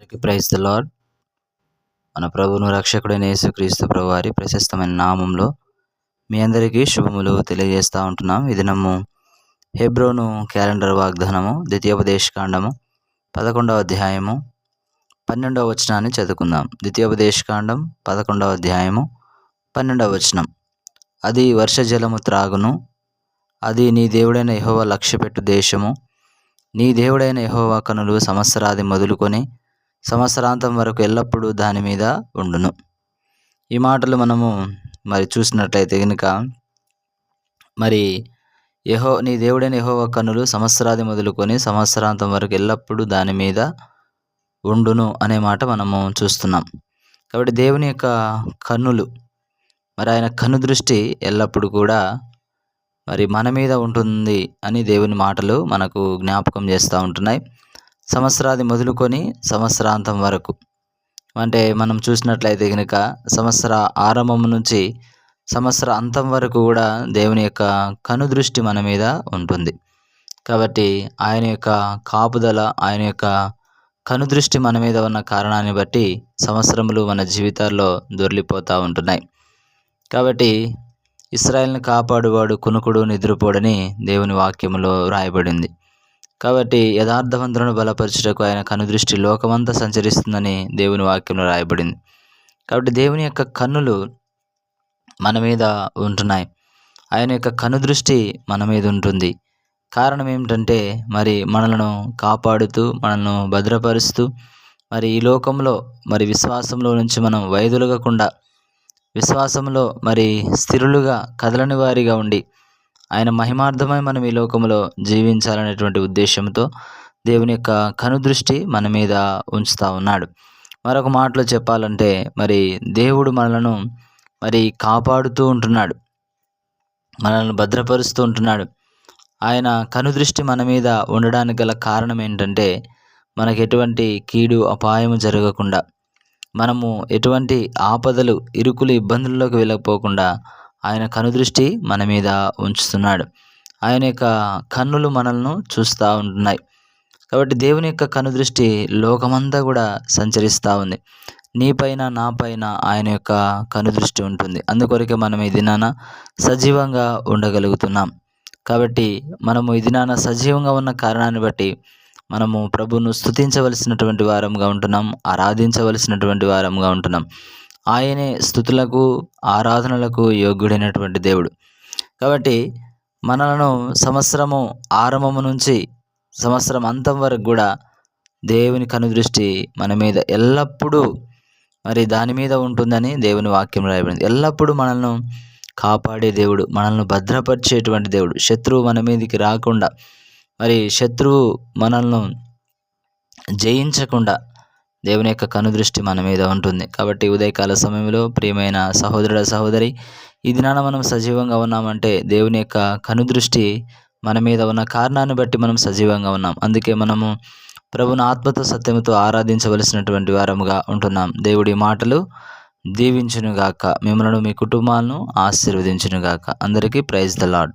అందరికీ praise the lord. మన ప్రభువును రక్షకుడైన యేసుక్రీస్తు ప్రభు వారి ప్రశస్తమైన నామంలో మీ అందరికీ శుభములు తెలియజేస్తూ ఉంటున్నాం. ఈ దినము హెబ్రోను క్యాలెండర్ వాగ్దానము ద్వితీయోపదేశకాండము 11వ అధ్యాయము 12వ వచనాన్ని చదువుకుందాం. ద్వితీయోపదేశకాండం 11వ అధ్యాయము 12వ వచనం. అది వర్షజలము త్రాగును, అది నీ దేవుడైన యెహోవా లక్ష్యపెట్టు దేశము. నీ దేవుడైన యెహోవా కనులు సంవత్సరాది మొదలుకొని సంవత్సరాంతం వరకు ఎల్లప్పుడూ దాని మీద ఉండును. ఈ మాటలు మనము చూసినట్లయితే కనుక నీ దేవుడైన యెహోవా కన్నులు సంవత్సరాది మొదలుకొని సంవత్సరాంతం వరకు ఎల్లప్పుడూ దాని మీద ఉండును అనే మాట మనము చూస్తున్నాం. కాబట్టి దేవుని యొక్క కన్నులు, ఆయన కన్ను దృష్టి ఎల్లప్పుడూ కూడా మన మీద ఉంటుంది అని దేవుని మాటలు మనకు జ్ఞాపకం చేస్తూ ఉంటున్నాయి. సంవత్సరాది మొదలుకొని సంవత్సరాంతం వరకు అంటే మనం చూసినట్లయితే కనుక సంవత్సర ఆరంభం నుంచి సంవత్సర అంతం వరకు కూడా దేవుని యొక్క కను దృష్టి మన మీద ఉంటుంది. కాబట్టి ఆయన యొక్క కాపుదల, ఆయన యొక్క కను దృష్టి మన మీద ఉన్న కారణాన్ని బట్టి సంవత్సరములు మన జీవితాల్లో దొర్లిపోతూ ఉంటున్నాయి. కాబట్టి ఇశ్రాయేలును కాపాడువాడు కునుకుడు నిద్రపోడని దేవుని వాక్యములో రాయబడింది. కాబట్టి యథార్థవంతులను బలపరచుటకు ఆయన కనుదృష్టి లోకమంతా సంచరిస్తుందని దేవుని వాక్యంలో రాయబడింది. కాబట్టి దేవుని యొక్క కన్నులు మన మీద ఉంటున్నాయి. ఆయన యొక్క కనుదృష్టి మన మీద ఉంటుంది. కారణం ఏమిటంటే మనలను కాపాడుతూ, మనల్ని భద్రపరుస్తూ, ఈ లోకంలో విశ్వాసంలో నుంచి మనం వైదొలగకుండా, విశ్వాసంలో స్థిరులుగా కదలని వారిగా ఉండి ఆయన మహిమార్థమై మనం ఈ లోకంలో జీవించాలనేటువంటి ఉద్దేశంతో దేవుని యొక్క కనుదృష్టి మన మీద ఉంచుతూ ఉన్నాడు. మరొక మాటలో చెప్పాలంటే దేవుడు మనలను కాపాడుతూ ఉంటున్నాడు, మనల్ని భద్రపరుస్తూ ఉంటున్నాడు. ఆయన కనుదృష్టి మన మీద ఉండడానికి గల కారణం ఏంటంటే మనకు ఎటువంటి కీడు అపాయము జరగకుండా, మనము ఎటువంటి ఆపదలు, ఇరుకులు, ఇబ్బందుల్లోకి వెళ్ళకపోకుండా ఆయన కనుదృష్టి మన మీద ఉంచుతున్నాడు. ఆయన యొక్క కన్నులు మనల్ని చూస్తూ ఉంటున్నాయి. కాబట్టి దేవుని యొక్క కనుదృష్టి లోకమంతా కూడా సంచరిస్తూ ఉంది. నీపైన, నాపైన ఆయన యొక్క కనుదృష్టి ఉంటుంది. అందుకొరకే మనం ఈ దినాన సజీవంగా ఉండగలుగుతున్నాం. కాబట్టి మనము ఈ దినాన సజీవంగా ఉన్న కారణాన్ని బట్టి మనము ప్రభువును స్తుతించవలసినటువంటి వారంగా ఉంటున్నాం, ఆరాధించవలసినటువంటి వారంగా ఉంటున్నాం. ఆయనే స్తుతులకు, ఆరాధనలకు యోగ్యుడైనటువంటి దేవుడు. కాబట్టి మనలను సంవత్సరము ఆరంభము నుంచి సంవత్సరం అంతం వరకు కూడా దేవుని కనుదృష్టి మన మీద ఎల్లప్పుడూ దాని మీద ఉంటుందని దేవుని వాక్యం రాయబడింది. ఎల్లప్పుడూ మనల్ని కాపాడే దేవుడు, మనల్ని భద్రపరిచేటువంటి దేవుడు. శత్రువు మన మీదకి రాకుండా, శత్రువు మనల్ని జయించకుండా దేవుని యొక్క కనుదృష్టి మన మీద ఉంటుంది. కాబట్టి ఉదయకాల సమయంలో ప్రియమైన సహోదరుడ, సహోదరి, ఈ దినాన మనం సజీవంగా ఉన్నామంటే దేవుని యొక్క కనుదృష్టి మన మీద ఉన్న కారణాన్ని బట్టి మనం సజీవంగా ఉన్నాం. అందుకే మనము ప్రభుని ఆత్మతో సత్యముతో ఆరాధించవలసినటువంటి వారముగా ఉంటున్నాం. దేవుడి మాటలు దీవించునుగాక, మిమ్మల్ని, మీ కుటుంబాలను ఆశీర్వదించునుగాక. అందరికీ ప్రైజ్ ద లార్డ్.